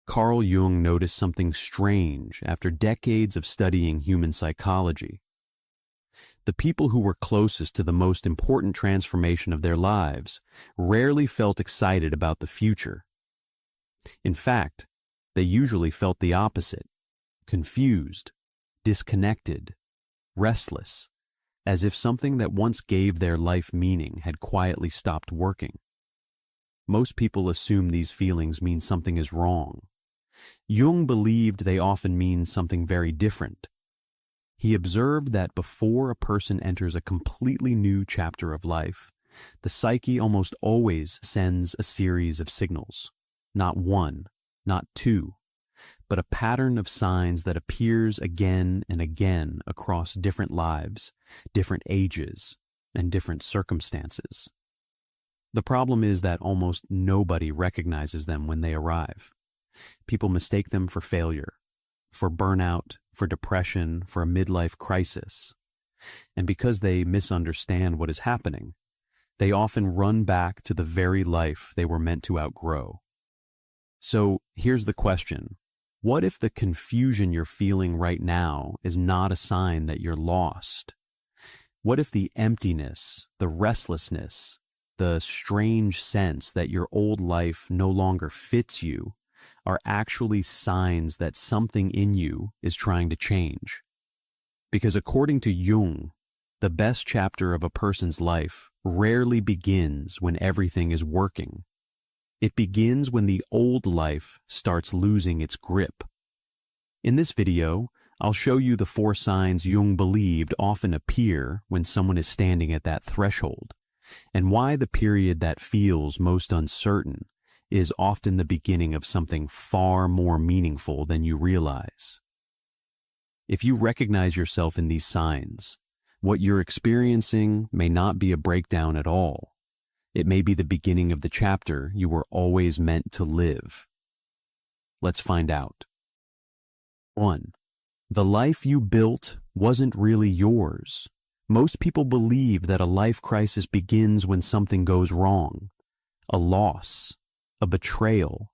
Carl Jung noticed something strange after decades of studying human psychology. The people who were closest to the most important transformation of their lives rarely felt excited about the future. In fact, they usually felt the opposite: confused, disconnected, restless, as if something that once gave their life meaning had quietly stopped working. Most people assume these feelings mean something is wrong. Jung believed they often mean something very different. He observed that before a person enters a completely new chapter of life, the psyche almost always sends a series of signals. Not one, not two, but a pattern of signs that appears again and again across different lives, different ages, and different circumstances. The problem is that almost nobody recognizes them when they arrive. People mistake them for failure, for burnout, for depression, for a midlife crisis. And because they misunderstand what is happening, they often run back to the very life they were meant to outgrow. So here's the question. What if the confusion you're feeling right now is not a sign that you're lost? What if the emptiness, the restlessness, the strange sense that your old life no longer fits you are actually signs that something in you is trying to change? Because according to Jung, the best chapter of a person's life rarely begins when everything is working. It begins when the old life starts losing its grip. In this video, I'll show you the 4 signs Jung believed often appear when someone is standing at that threshold, and why the period that feels most uncertain is often the beginning of something far more meaningful than you realize. If you recognize yourself in these signs, what you're experiencing may not be a breakdown at all. It may be the beginning of the chapter you were always meant to live. Let's find out. 1. The life you built wasn't really yours. Most people believe that a life crisis begins when something goes wrong. A loss, a betrayal,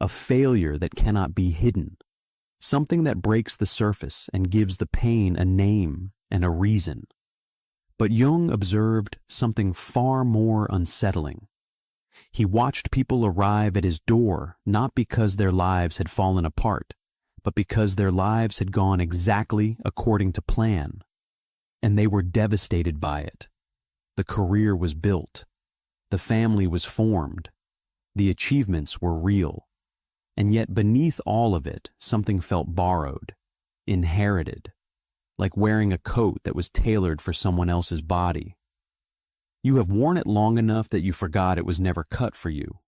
a failure that cannot be hidden. Something that breaks the surface and gives the pain a name and a reason. But Jung observed something far more unsettling. He watched people arrive at his door not because their lives had fallen apart, but because their lives had gone exactly according to plan. And they were devastated by it. The career was built. The family was formed. The achievements were real. And yet beneath all of it, something felt borrowed, inherited, like wearing a coat that was tailored for someone else's body. You have worn it long enough that you forgot it was never cut for you.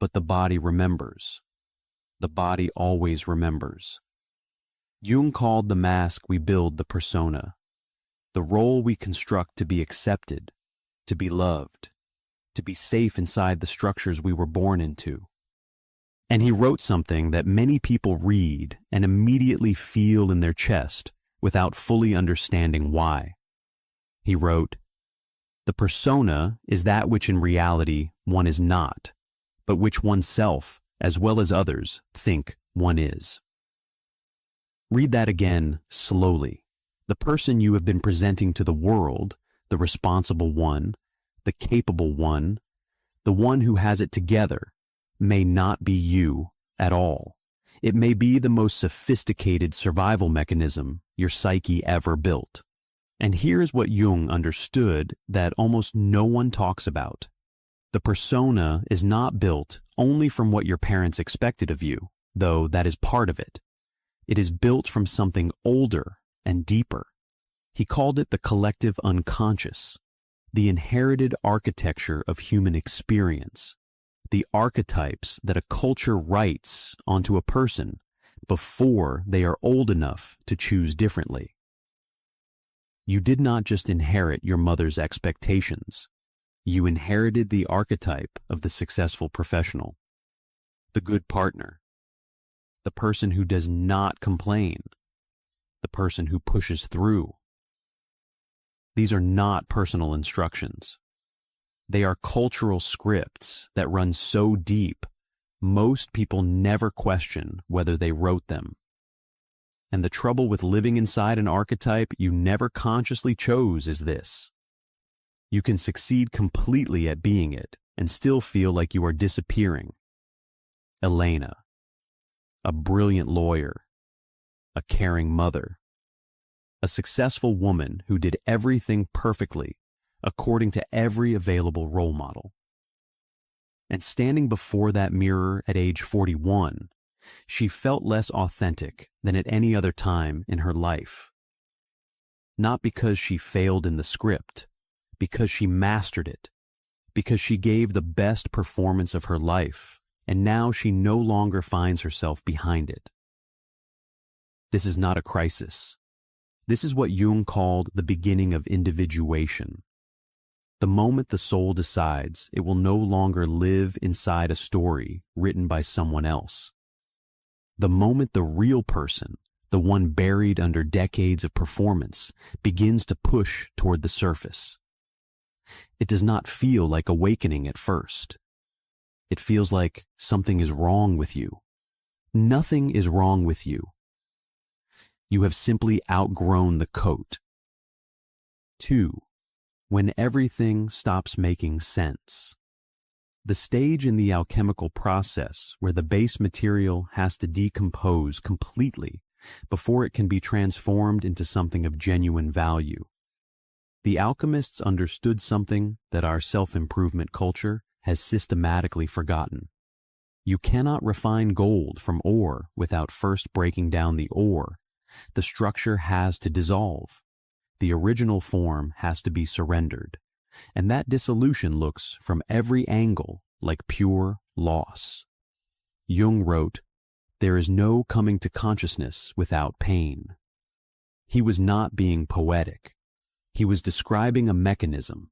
But the body remembers. The body always remembers. Jung called the mask we build the persona, the role we construct to be accepted, to be loved, to be safe inside the structures we were born into. And he wrote something that many people read and immediately feel in their chest without fully understanding why. He wrote, "The persona is that which in reality one is not, but which oneself, as well as others, think one is." Read that again slowly. The person you have been presenting to the world, the responsible one, the capable one, the one who has it together, may not be you at all. It may be the most sophisticated survival mechanism your psyche ever built. And here's what Jung understood that almost no one talks about. The persona is not built only from what your parents expected of you, though that is part of it. It is built from something older and deeper. He called it the collective unconscious, the inherited architecture of human experience, the archetypes that a culture writes onto a person before they are old enough to choose differently. You did not just inherit your mother's expectations. You inherited the archetype of the successful professional, the good partner, the person who does not complain, the person who pushes through. These are not personal instructions. They are cultural scripts that run so deep Most people never question whether they wrote them. And the trouble with living inside an archetype you never consciously chose is this: you can succeed completely at being it and still feel like you are disappearing. Elena, a brilliant lawyer, a caring mother, a successful woman who did everything perfectly according to every available role model. And standing before that mirror at age 41, she felt less authentic than at any other time in her life. Not because she failed in the script, because she mastered it, because she gave the best performance of her life, and now she no longer finds herself behind it. This is not a crisis. This is what Jung called the beginning of individuation. The moment the soul decides it will no longer live inside a story written by someone else. The moment the real person, the one buried under decades of performance, begins to push toward the surface. It does not feel like awakening at first. It feels like something is wrong with you. Nothing is wrong with you. You have simply outgrown the coat. 2. When everything stops making sense. The stage in the alchemical process where the base material has to decompose completely before it can be transformed into something of genuine value. The alchemists understood something that our self-improvement culture has systematically forgotten. You cannot refine gold from ore without first breaking down the ore. The structure has to dissolve. The original form has to be surrendered, and that dissolution looks from every angle like pure loss. Jung wrote, "There is no coming to consciousness without pain." He was not being poetic. He was describing a mechanism.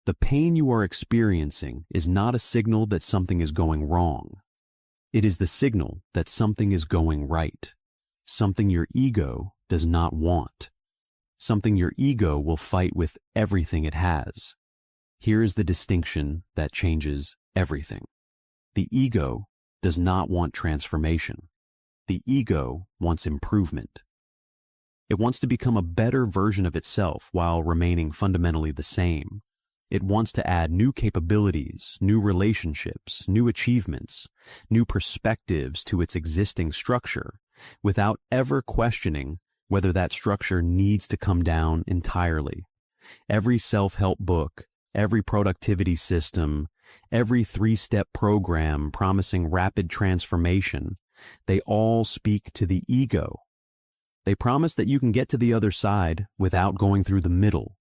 The pain you are experiencing is not a signal that something is going wrong. It is the signal that something is going right, something your ego does not want. Something your ego will fight with everything it has. Here is the distinction that changes everything. The ego does not want transformation. The ego wants improvement. It wants to become a better version of itself while remaining fundamentally the same. It wants to add new capabilities, new relationships, new achievements, new perspectives to its existing structure, without ever questioning whether that structure needs to come down entirely. Every self-help book, every productivity system, every 3-step program promising rapid transformation, they all speak to the ego. They promise that you can get to the other side without going through the middle,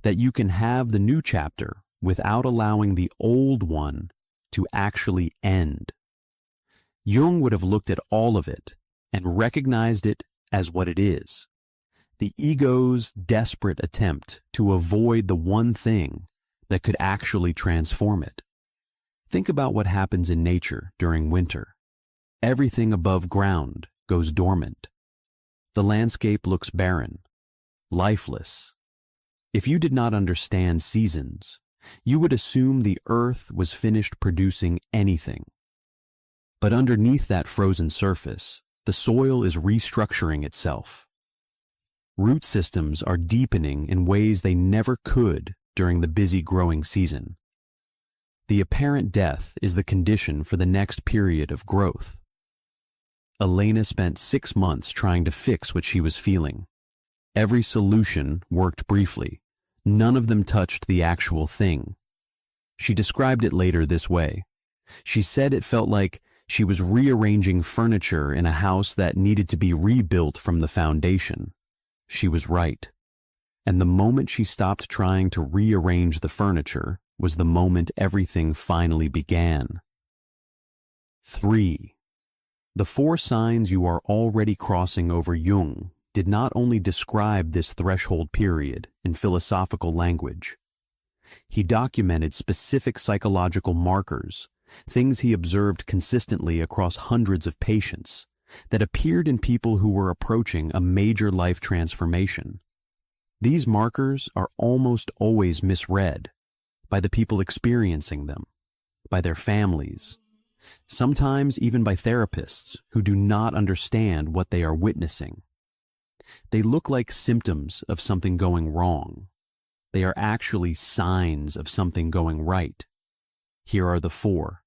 that you can have the new chapter without allowing the old one to actually end. Jung would have looked at all of it and recognized it as what it is: the ego's desperate attempt to avoid the one thing that could actually transform it. Think about what happens in nature during winter. Everything above ground goes dormant. The landscape looks barren, lifeless. If you did not understand seasons, you would assume the earth was finished producing anything. But underneath that frozen surface, the soil is restructuring itself. Root systems are deepening in ways they never could during the busy growing season. The apparent death is the condition for the next period of growth. Elena spent 6 months trying to fix what she was feeling. Every solution worked briefly. None of them touched the actual thing. She described it later this way. She said it felt like she was rearranging furniture in a house that needed to be rebuilt from the foundation. She was right. And the moment she stopped trying to rearrange the furniture was the moment everything finally began. 3. The 4 signs you are already crossing over Jung did not only describe this threshold period in philosophical language. He documented specific psychological markers, things he observed consistently across hundreds of patients, that appeared in people who were approaching a major life transformation. These markers are almost always misread by the people experiencing them, by their families, sometimes even by therapists who do not understand what they are witnessing. They look like symptoms of something going wrong. They are actually signs of something going right. Here are the 4.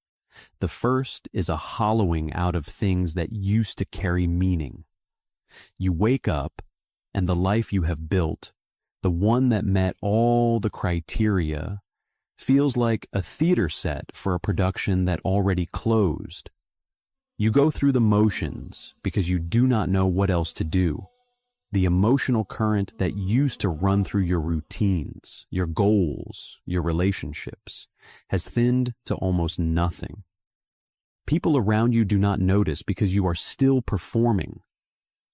The first is a hollowing out of things that used to carry meaning. You wake up, and the life you have built, the one that met all the criteria, feels like a theater set for a production that already closed. You go through the motions because you do not know what else to do. The emotional current that used to run through your routines, your goals, your relationships, has thinned to almost nothing. People around you do not notice because you are still performing.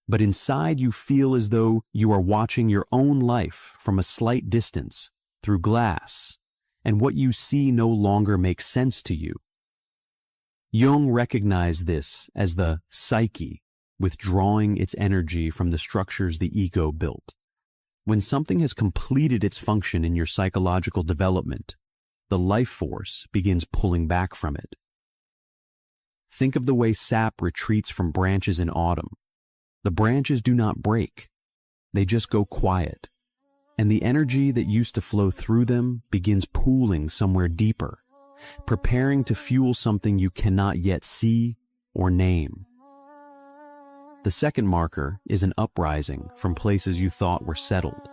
But inside you feel as though you are watching your own life from a slight distance, through glass, and what you see no longer makes sense to you. Jung recognized this as the psyche, withdrawing its energy from the structures the ego built. When something has completed its function in your psychological development, the life force begins pulling back from it. Think of the way sap retreats from branches in autumn. The branches do not break, they just go quiet, and the energy that used to flow through them begins pooling somewhere deeper, preparing to fuel something you cannot yet see or name. The second marker is an uprising from places you thought were settled.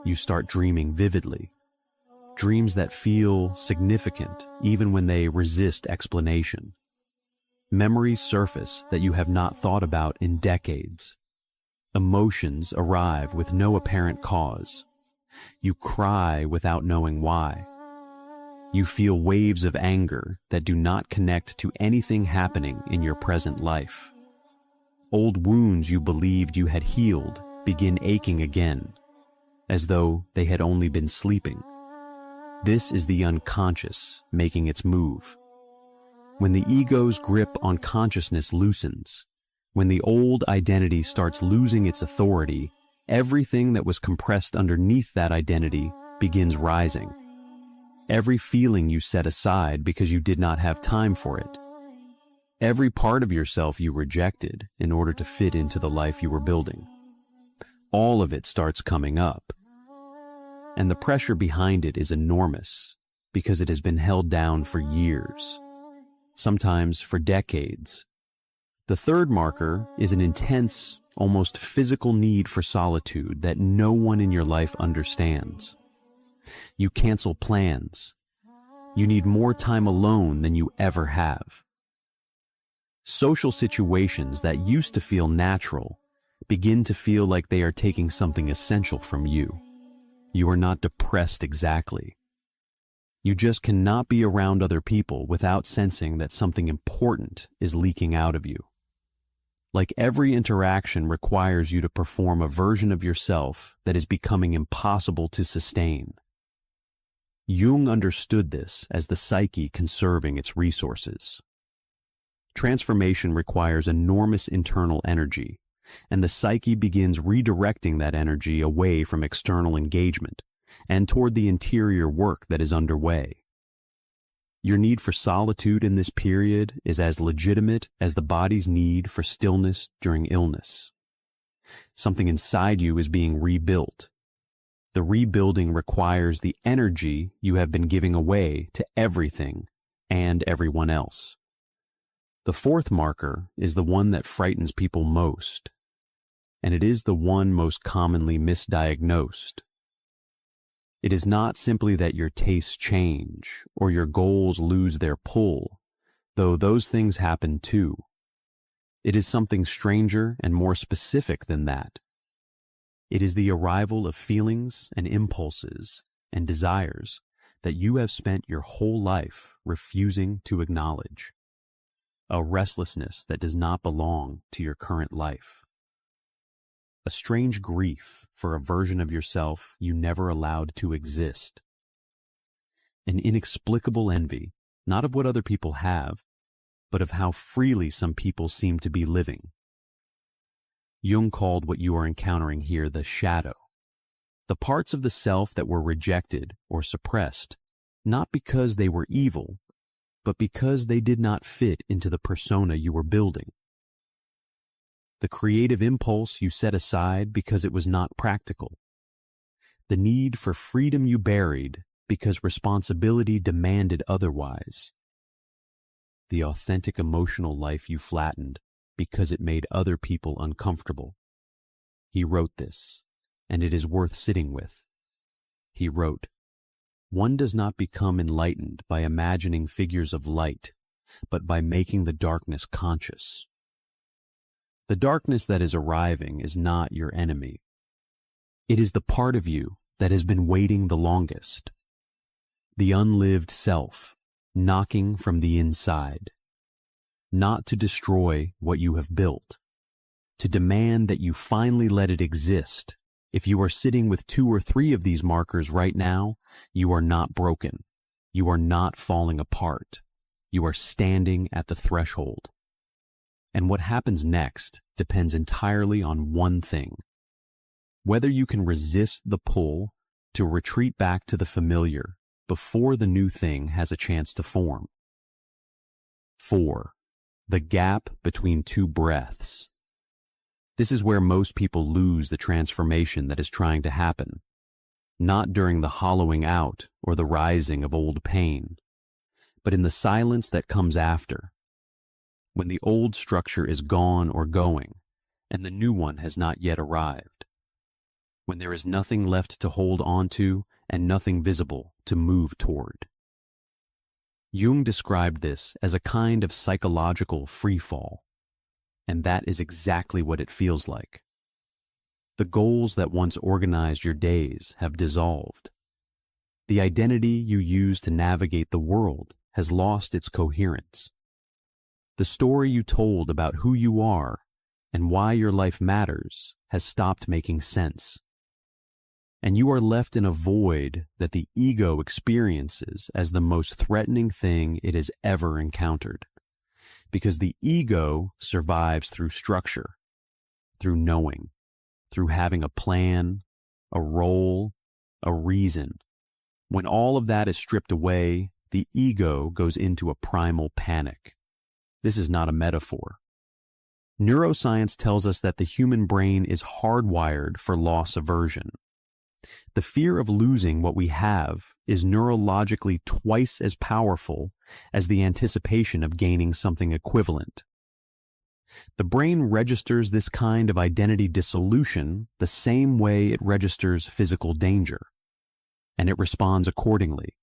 You start dreaming vividly, dreams that feel significant even when they resist explanation. Memories surface that you have not thought about in decades. Emotions arrive with no apparent cause. You cry without knowing why. You feel waves of anger that do not connect to anything happening in your present life. Old wounds you believed you had healed begin aching again, as though they had only been sleeping. This is the unconscious making its move. When the ego's grip on consciousness loosens, when the old identity starts losing its authority, everything that was compressed underneath that identity begins rising. Every feeling you set aside because you did not have time for it. Every part of yourself you rejected in order to fit into the life you were building. All of it starts coming up. And the pressure behind it is enormous because it has been held down for years, sometimes for decades. The third marker is an intense, almost physical need for solitude that no one in your life understands. You cancel plans. You need more time alone than you ever have. Social situations that used to feel natural begin to feel like they are taking something essential from you. You are not depressed exactly. You just cannot be around other people without sensing that something important is leaking out of you. Like every interaction requires you to perform a version of yourself that is becoming impossible to sustain. Jung understood this as the psyche conserving its resources. Transformation requires enormous internal energy, and the psyche begins redirecting that energy away from external engagement and toward the interior work that is underway. Your need for solitude in this period is as legitimate as the body's need for stillness during illness. Something inside you is being rebuilt. The rebuilding requires the energy you have been giving away to everything and everyone else. The fourth marker is the one that frightens people most, and it is the one most commonly misdiagnosed. It is not simply that your tastes change or your goals lose their pull, though those things happen too. It is something stranger and more specific than that. It is the arrival of feelings and impulses and desires that you have spent your whole life refusing to acknowledge. A restlessness that does not belong to your current life. A strange grief for a version of yourself you never allowed to exist. An inexplicable envy, not of what other people have, but of how freely some people seem to be living. Jung called what you are encountering here the shadow. The parts of the self that were rejected or suppressed, not because they were evil, but because they did not fit into the persona you were building. The creative impulse you set aside because it was not practical. The need for freedom you buried because responsibility demanded otherwise. The authentic emotional life you flattened because it made other people uncomfortable. He wrote this, and it is worth sitting with. He wrote, "One does not become enlightened by imagining figures of light, but by making the darkness conscious." The darkness that is arriving is not your enemy. It is the part of you that has been waiting the longest. The unlived self, knocking from the inside. Not to destroy what you have built, to demand that you finally let it exist. If you are sitting with 2 or 3 of these markers right now, you are not broken. You are not falling apart. You are standing at the threshold. And what happens next depends entirely on one thing: whether you can resist the pull to retreat back to the familiar before the new thing has a chance to form. 4. The gap between 2 breaths. This is where most people lose the transformation that is trying to happen, not during the hollowing out or the rising of old pain, but in the silence that comes after, when the old structure is gone or going, and the new one has not yet arrived, when there is nothing left to hold on to and nothing visible to move toward. Jung described this as a kind of psychological freefall, and that is exactly what it feels like. The goals that once organized your days have dissolved. The identity you use to navigate the world has lost its coherence. The story you told about who you are and why your life matters has stopped making sense. And you are left in a void that the ego experiences as the most threatening thing it has ever encountered. Because the ego survives through structure, through knowing, through having a plan, a role, a reason. When all of that is stripped away, the ego goes into a primal panic. This is not a metaphor. Neuroscience tells us that the human brain is hardwired for loss aversion. The fear of losing what we have is neurologically twice as powerful as the anticipation of gaining something equivalent. The brain registers this kind of identity dissolution the same way it registers physical danger, and it responds accordingly,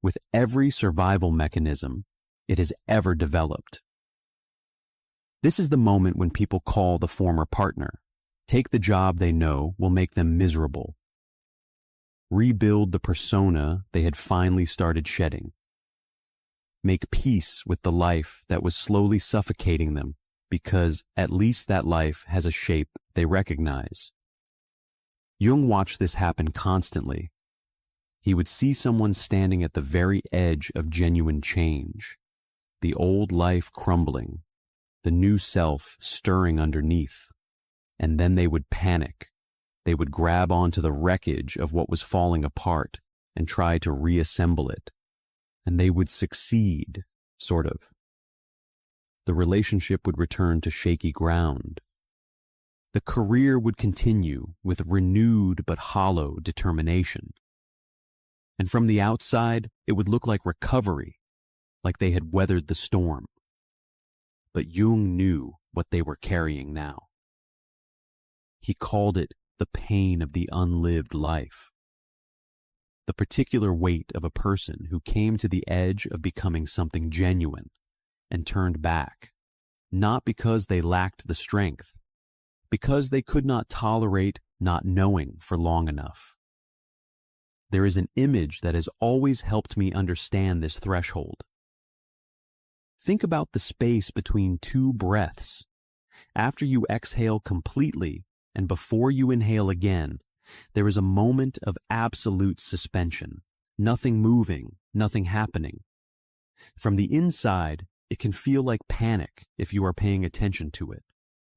with every survival mechanism it has ever developed. This is the moment when people call the former partner, take the job they know will make them miserable, rebuild the persona they had finally started shedding, make peace with the life that was slowly suffocating them because at least that life has a shape they recognize. Jung watched this happen constantly. He would see someone standing at the very edge of genuine change, the old life crumbling, the new self stirring underneath, and then they would panic. They would grab onto the wreckage of what was falling apart and try to reassemble it. And they would succeed, sort of. The relationship would return to shaky ground. The career would continue with renewed but hollow determination. And from the outside, it would look like recovery, like they had weathered the storm. But Jung knew what they were carrying now. He called it the pain of the unlived life. The particular weight of a person who came to the edge of becoming something genuine and turned back, not because they lacked the strength, because they could not tolerate not knowing for long enough. There is an image that has always helped me understand this threshold. Think about the space between 2 breaths. After you exhale completely and before you inhale again, there is a moment of absolute suspension, nothing moving, nothing happening. From the inside, it can feel like panic if you are paying attention to it,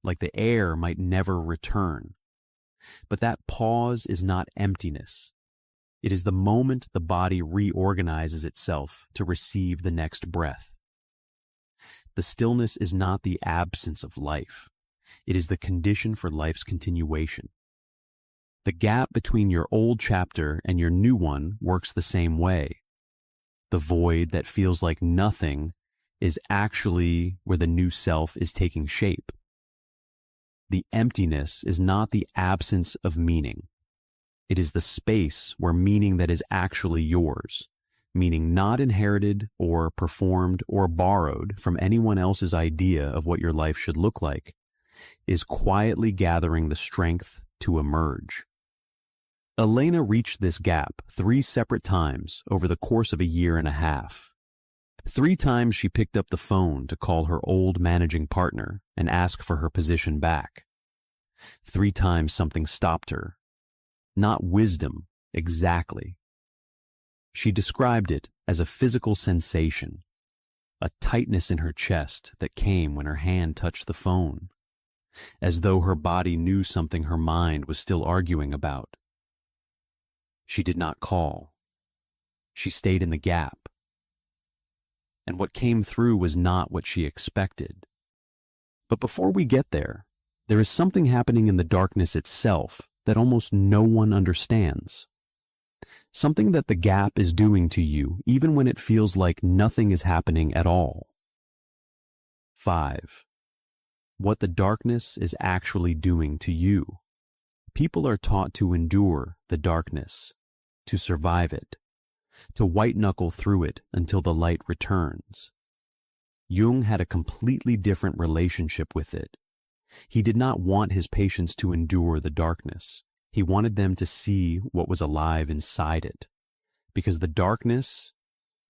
like the air might never return. But that pause is not emptiness. It is the moment the body reorganizes itself to receive the next breath. The stillness is not the absence of life. It is the condition for life's continuation. The gap between your old chapter and your new one works the same way. The void that feels like nothing is actually where the new self is taking shape. The emptiness is not the absence of meaning. It is the space where meaning that is actually yours, meaning not inherited or performed or borrowed from anyone else's idea of what your life should look like, is quietly gathering the strength to emerge. Elena reached this gap 3 separate times over the course of a year and a half. 3 times she picked up the phone to call her old managing partner and ask for her position back. 3 times something stopped her. Not wisdom, exactly. She described it as a physical sensation, a tightness in her chest that came when her hand touched the phone, as though her body knew something her mind was still arguing about. She did not call. She stayed in the gap. And what came through was not what she expected. But before we get there is something happening in the darkness itself that almost no one understands. Something that the gap is doing to you, even when it feels like nothing is happening at all. 5. What the darkness is actually doing to you. People are taught to endure the darkness, to survive it, to white-knuckle through it until the light returns. Jung had a completely different relationship with it. He did not want his patients to endure the darkness. He wanted them to see what was alive inside it. Because the darkness,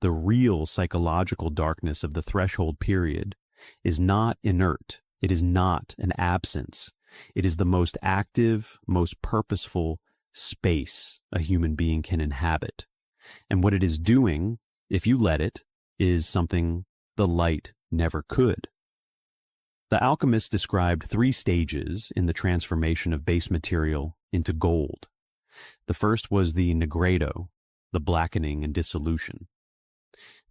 the real psychological darkness of the threshold period, is not inert. It is not an absence. It is the most active, most purposeful space a human being can inhabit. And what it is doing, if you let it, is something the light never could. The alchemists described 3 stages in the transformation of base material into gold. The first was the negredo, the blackening and dissolution.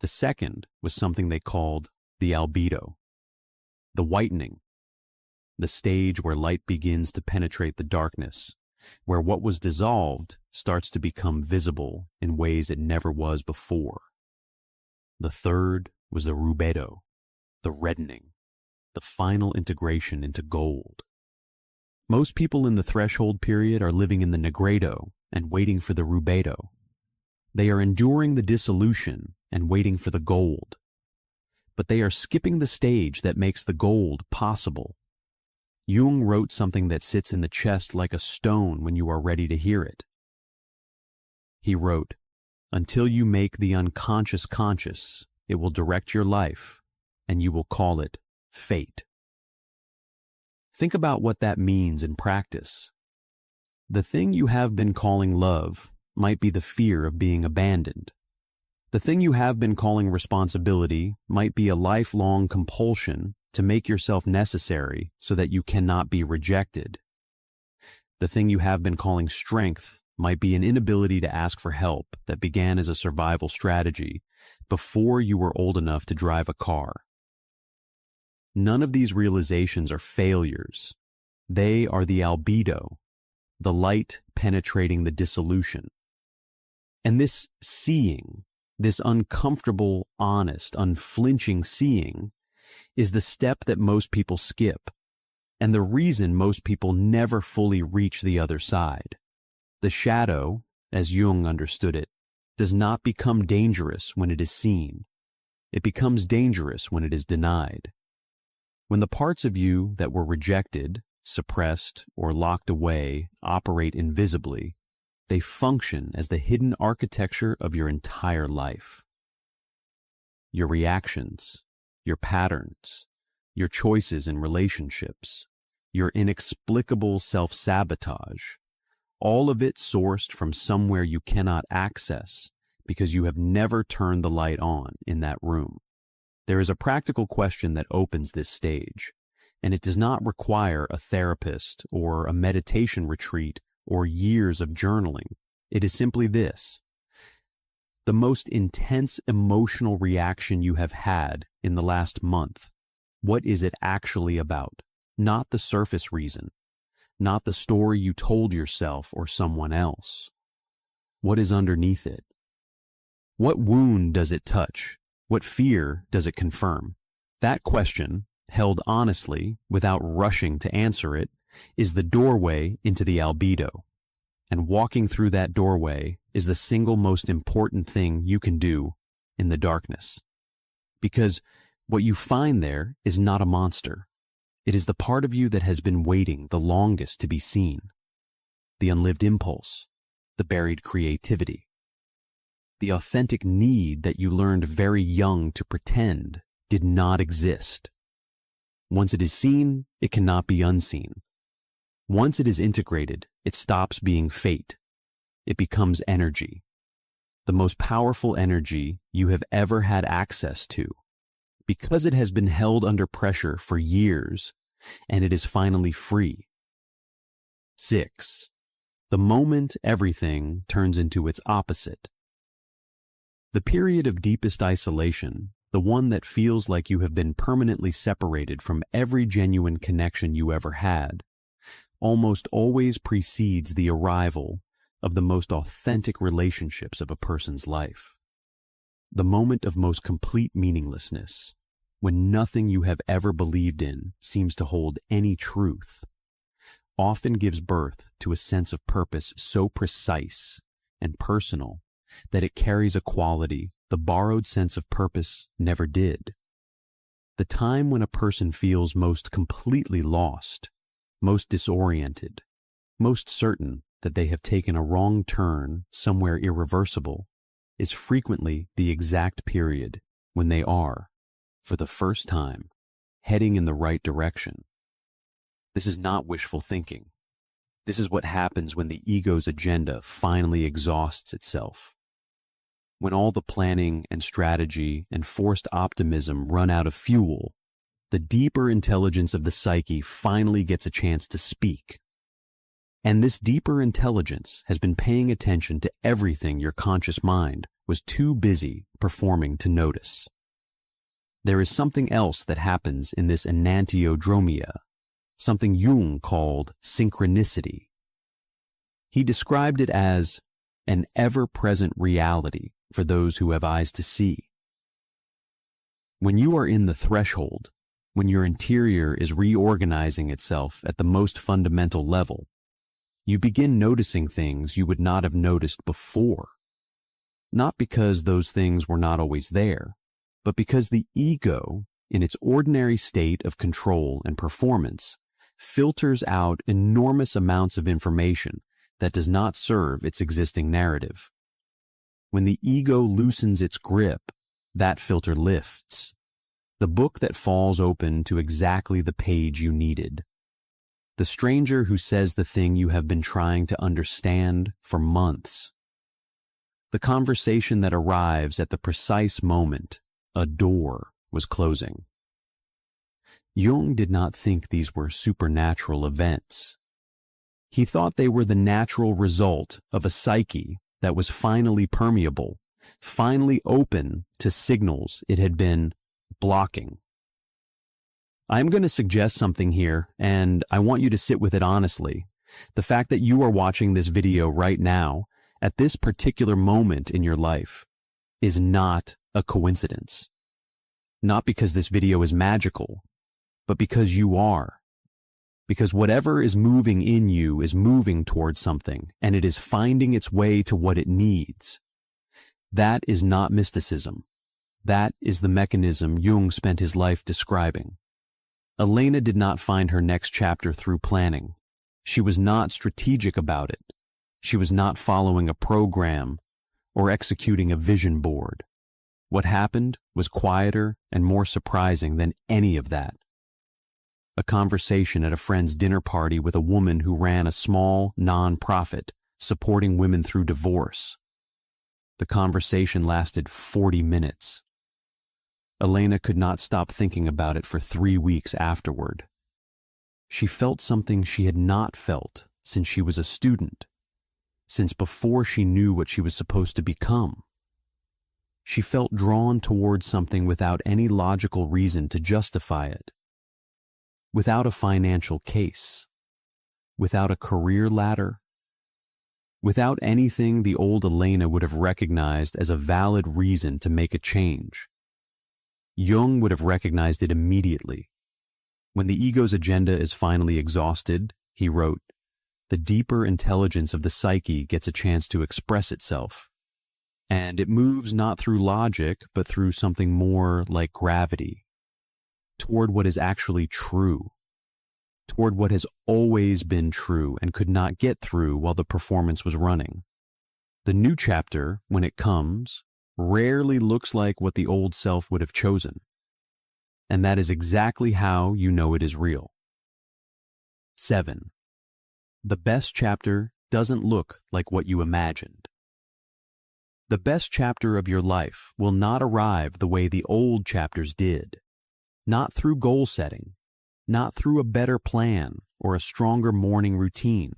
The second was something they called the albedo, the whitening, the stage where light begins to penetrate the darkness, where what was dissolved starts to become visible in ways it never was before. The third was the rubedo, the reddening, the final integration into gold. Most people in the threshold period are living in the negredo and waiting for the rubedo. They are enduring the dissolution and waiting for the gold. But they are skipping the stage that makes the gold possible. Jung wrote something that sits in the chest like a stone when you are ready to hear it. He wrote, "Until you make the unconscious conscious, it will direct your life, and you will call it fate." Think about what that means in practice. The thing you have been calling love might be the fear of being abandoned. The thing you have been calling responsibility might be a lifelong compulsion to make yourself necessary so that you cannot be rejected. The thing you have been calling strength might be an inability to ask for help that began as a survival strategy before you were old enough to drive a car. None of these realizations are failures. They are the albedo, the light penetrating the dissolution. And this seeing, this uncomfortable, honest, unflinching seeing, is the step that most people skip, and the reason most people never fully reach the other side. The shadow, as Jung understood it, does not become dangerous when it is seen. It becomes dangerous when it is denied. When the parts of you that were rejected, suppressed, or locked away operate invisibly, they function as the hidden architecture of your entire life. Your reactions, your patterns, your choices in relationships, your inexplicable self-sabotage, all of it sourced from somewhere you cannot access because you have never turned the light on in that room. There is a practical question that opens this stage, and it does not require a therapist or a meditation retreat or years of journaling. It is simply this: the most intense emotional reaction you have had in the last month. What is it actually about? Not the surface reason, not the story you told yourself or someone else. What is underneath it? What wound does it touch? What fear does it confirm? That question, held honestly, without rushing to answer it, is the doorway into the albedo. And walking through that doorway is the single most important thing you can do in the darkness. Because what you find there is not a monster. It is the part of you that has been waiting the longest to be seen. The unlived impulse, the buried creativity, the authentic need that you learned very young to pretend did not exist. Once it is seen, it cannot be unseen. Once it is integrated, it stops being fate. It becomes energy, the most powerful energy you have ever had access to, because it has been held under pressure for years, and it is finally free. 6. The moment everything turns into its opposite. The period of deepest isolation, the one that feels like you have been permanently separated from every genuine connection you ever had, almost always precedes the arrival of the most authentic relationships of a person's life. The moment of most complete meaninglessness, when nothing you have ever believed in seems to hold any truth, often gives birth to a sense of purpose so precise and personal that it carries a quality the borrowed sense of purpose never did. The time when a person feels most completely lost, most disoriented, most certain that they have taken a wrong turn somewhere irreversible, is frequently the exact period when they are, for the first time, heading in the right direction. This is not wishful thinking. This is what happens when the ego's agenda finally exhausts itself. When all the planning and strategy and forced optimism run out of fuel, the deeper intelligence of the psyche finally gets a chance to speak. And this deeper intelligence has been paying attention to everything your conscious mind was too busy performing to notice. There is something else that happens in this enantiodromia, something Jung called synchronicity. He described it as an ever-present reality for those who have eyes to see. When you are in the threshold, when your interior is reorganizing itself at the most fundamental level, you begin noticing things you would not have noticed before. Not because those things were not always there, but because the ego, in its ordinary state of control and performance, filters out enormous amounts of information that does not serve its existing narrative. When the ego loosens its grip, that filter lifts. The book that falls open to exactly the page you needed. The stranger who says the thing you have been trying to understand for months. The conversation that arrives at the precise moment a door was closing. Jung did not think these were supernatural events. He thought they were the natural result of a psyche that was finally permeable, finally open to signals it had been blocking. I'm going to suggest something here, and I want you to sit with it honestly. The fact that you are watching this video right now, at this particular moment in your life, is not a coincidence. Not because this video is magical, but because you are. Because whatever is moving in you is moving towards something, and it is finding its way to what it needs. That is not mysticism. That is the mechanism Jung spent his life describing. Elena did not find her next chapter through planning. She was not strategic about it. She was not following a program or executing a vision board. What happened was quieter and more surprising than any of that. A conversation at a friend's dinner party with a woman who ran a small non-profit supporting women through divorce. The conversation lasted 40 minutes. Elena could not stop thinking about it for 3 weeks afterward. She felt something she had not felt since she was a student. since before she knew what she was supposed to become. She felt drawn towards something without any logical reason to justify it, without a financial case, without a career ladder, without anything the old Elena would have recognized as a valid reason to make a change. Jung would have recognized it immediately. When the ego's agenda is finally exhausted, he wrote, the deeper intelligence of the psyche gets a chance to express itself. And it moves not through logic, but through something more like gravity, toward what is actually true, toward what has always been true and could not get through while the performance was running. The new chapter, when it comes, rarely looks like what the old self would have chosen. And that is exactly how you know it is real. 7. The best chapter doesn't look like what you imagined. The best chapter of your life will not arrive the way the old chapters did. Not through goal setting, not through a better plan or a stronger morning routine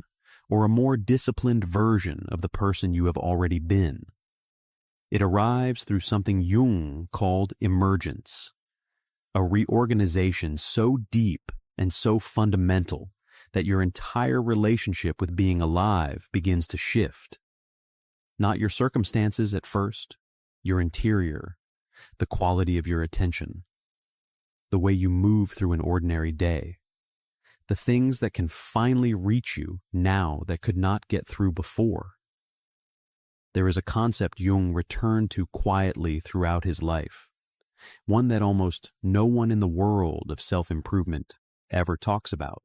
or a more disciplined version of the person you have already been. It arrives through something Jung called emergence, a reorganization so deep and so fundamental that your entire relationship with being alive begins to shift. Not your circumstances at first, your interior, the quality of your attention, the way you move through an ordinary day, the things that can finally reach you now that could not get through before. There is a concept Jung returned to quietly throughout his life, one that almost no one in the world of self-improvement ever talks about.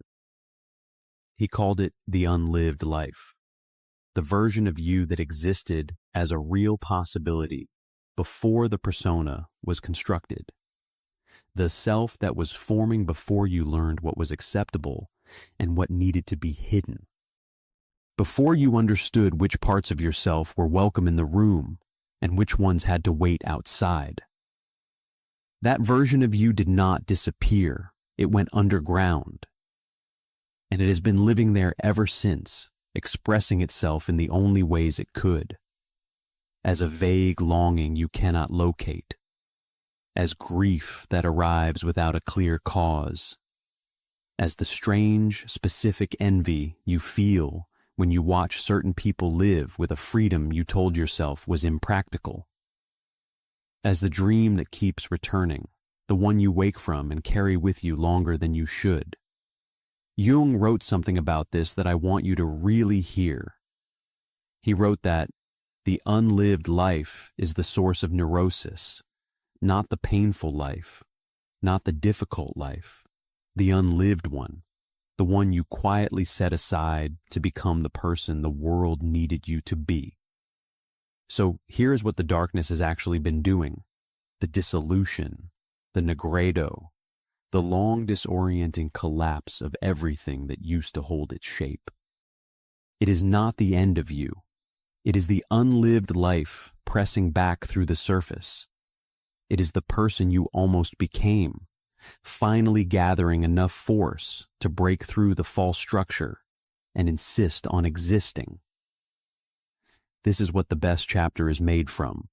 He called it the unlived life, the version of you that existed as a real possibility before the persona was constructed, the self that was forming before you learned what was acceptable and what needed to be hidden, before you understood which parts of yourself were welcome in the room and which ones had to wait outside. That version of you did not disappear, it went underground. And it has been living there ever since, expressing itself in the only ways it could, as a vague longing you cannot locate, as grief that arrives without a clear cause, as the strange, specific envy you feel when you watch certain people live with a freedom you told yourself was impractical, as the dream that keeps returning, the one you wake from and carry with you longer than you should. Jung wrote something about this that I want you to really hear. He wrote that the unlived life is the source of neurosis, not the painful life, not the difficult life, the unlived one, the one you quietly set aside to become the person the world needed you to be. So here's what the darkness has actually been doing: the dissolution, the negredo, the long disorienting collapse of everything that used to hold its shape. It is not the end of you. It is the unlived life pressing back through the surface. It is the person you almost became, finally gathering enough force to break through the false structure and insist on existing. This is what the best chapter is made from.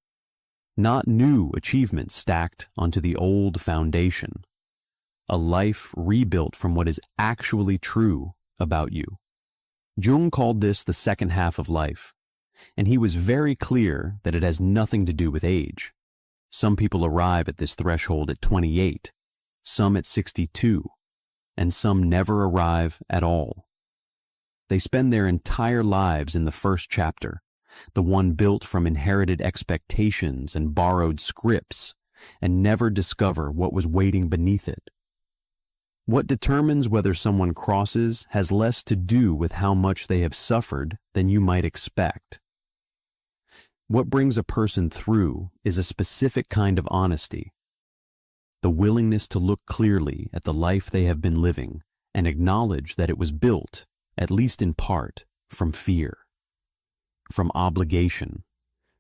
Not new achievements stacked onto the old foundation. A life rebuilt from what is actually true about you. Jung called this the second half of life, and he was very clear that it has nothing to do with age. Some people arrive at this threshold at 28, some at 62, and some never arrive at all. They spend their entire lives in the first chapter, the one built from inherited expectations and borrowed scripts, and never discover what was waiting beneath it. What determines whether someone crosses has less to do with how much they have suffered than you might expect. What brings a person through is a specific kind of honesty, the willingness to look clearly at the life they have been living and acknowledge that it was built, at least in part, from fear, from obligation,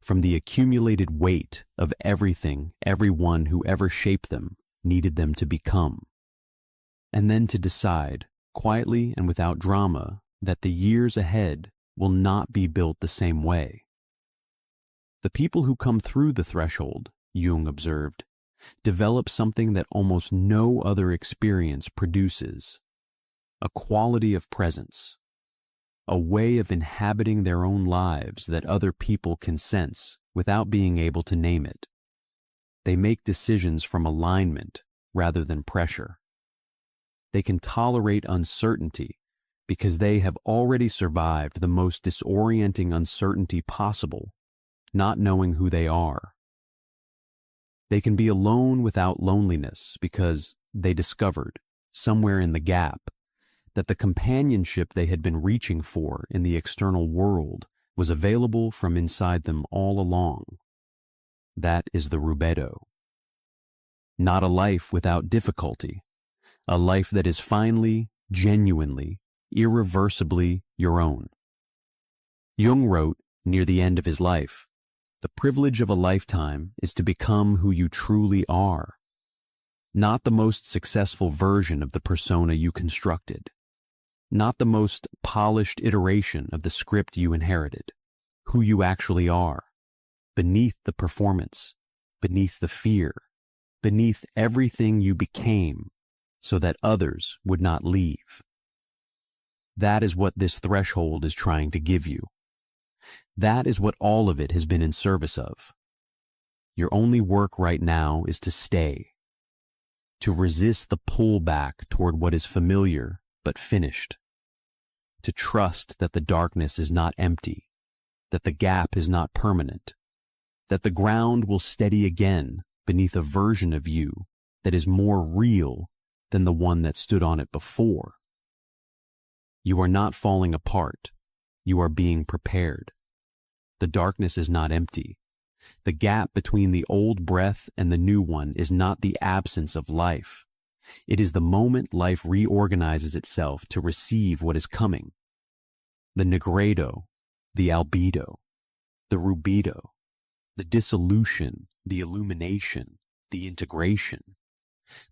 from the accumulated weight of everything everyone who ever shaped them needed them to become. And then to decide, quietly and without drama, that the years ahead will not be built the same way. The people who come through the threshold, Jung observed, develop something that almost no other experience produces: a quality of presence, a way of inhabiting their own lives that other people can sense without being able to name it. They make decisions from alignment rather than pressure. They can tolerate uncertainty because they have already survived the most disorienting uncertainty possible, not knowing who they are. They can be alone without loneliness because they discovered, somewhere in the gap, that the companionship they had been reaching for in the external world was available from inside them all along. That is the rubedo. Not a life without difficulty, a life that is finally, genuinely, irreversibly your own. Jung wrote, near the end of his life, "The privilege of a lifetime is to become who you truly are, not the most successful version of the persona you constructed, not the most polished iteration of the script you inherited, who you actually are, beneath the performance, beneath the fear, beneath everything you became, so that others would not leave." That is what this threshold is trying to give you. That is what all of it has been in service of. Your only work right now is to stay, to resist the pull back toward what is familiar but finished, to trust that the darkness is not empty, that the gap is not permanent, that the ground will steady again beneath a version of you that is more real than the one that stood on it before. You are not falling apart. You are being prepared. The darkness is not empty. The gap between the old breath and the new one is not the absence of life. It is the moment life reorganizes itself to receive what is coming. The negredo, the albedo, the rubedo, the dissolution, the illumination, the integration,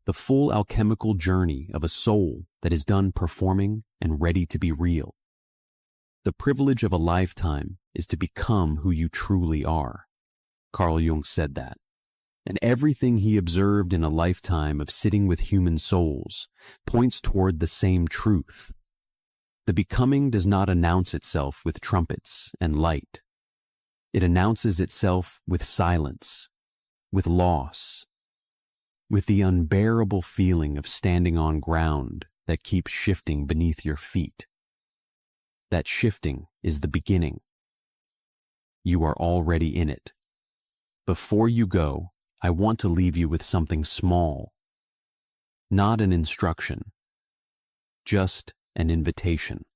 the full alchemical journey of a soul that is done performing and ready to be real. The privilege of a lifetime is to become who you truly are. Carl Jung said that, and everything he observed in a lifetime of sitting with human souls points toward the same truth. The becoming does not announce itself with trumpets and light. It announces itself with silence, with loss, with the unbearable feeling of standing on ground that keeps shifting beneath your feet. That shifting is the beginning. You are already in it. Before you go, I want to leave you with something small. Not an instruction, just an invitation.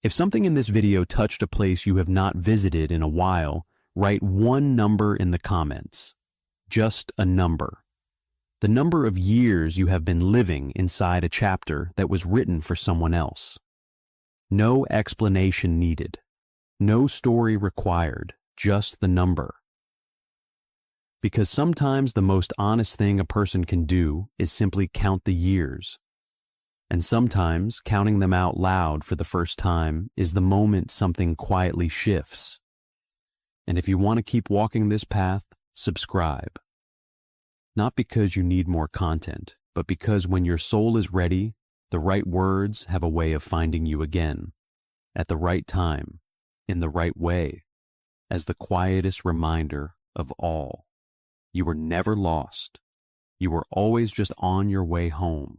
If something in this video touched a place you have not visited in a while, write one number in the comments. Just a number. The number of years you have been living inside a chapter that was written for someone else. No explanation needed. No story required, just the number. Because sometimes the most honest thing a person can do is simply count the years. And sometimes counting them out loud for the first time is the moment something quietly shifts. And if you want to keep walking this path, subscribe. Not because you need more content, but because when your soul is ready, the right words have a way of finding you again, at the right time, in the right way, as the quietest reminder of all. You were never lost. You were always just on your way home.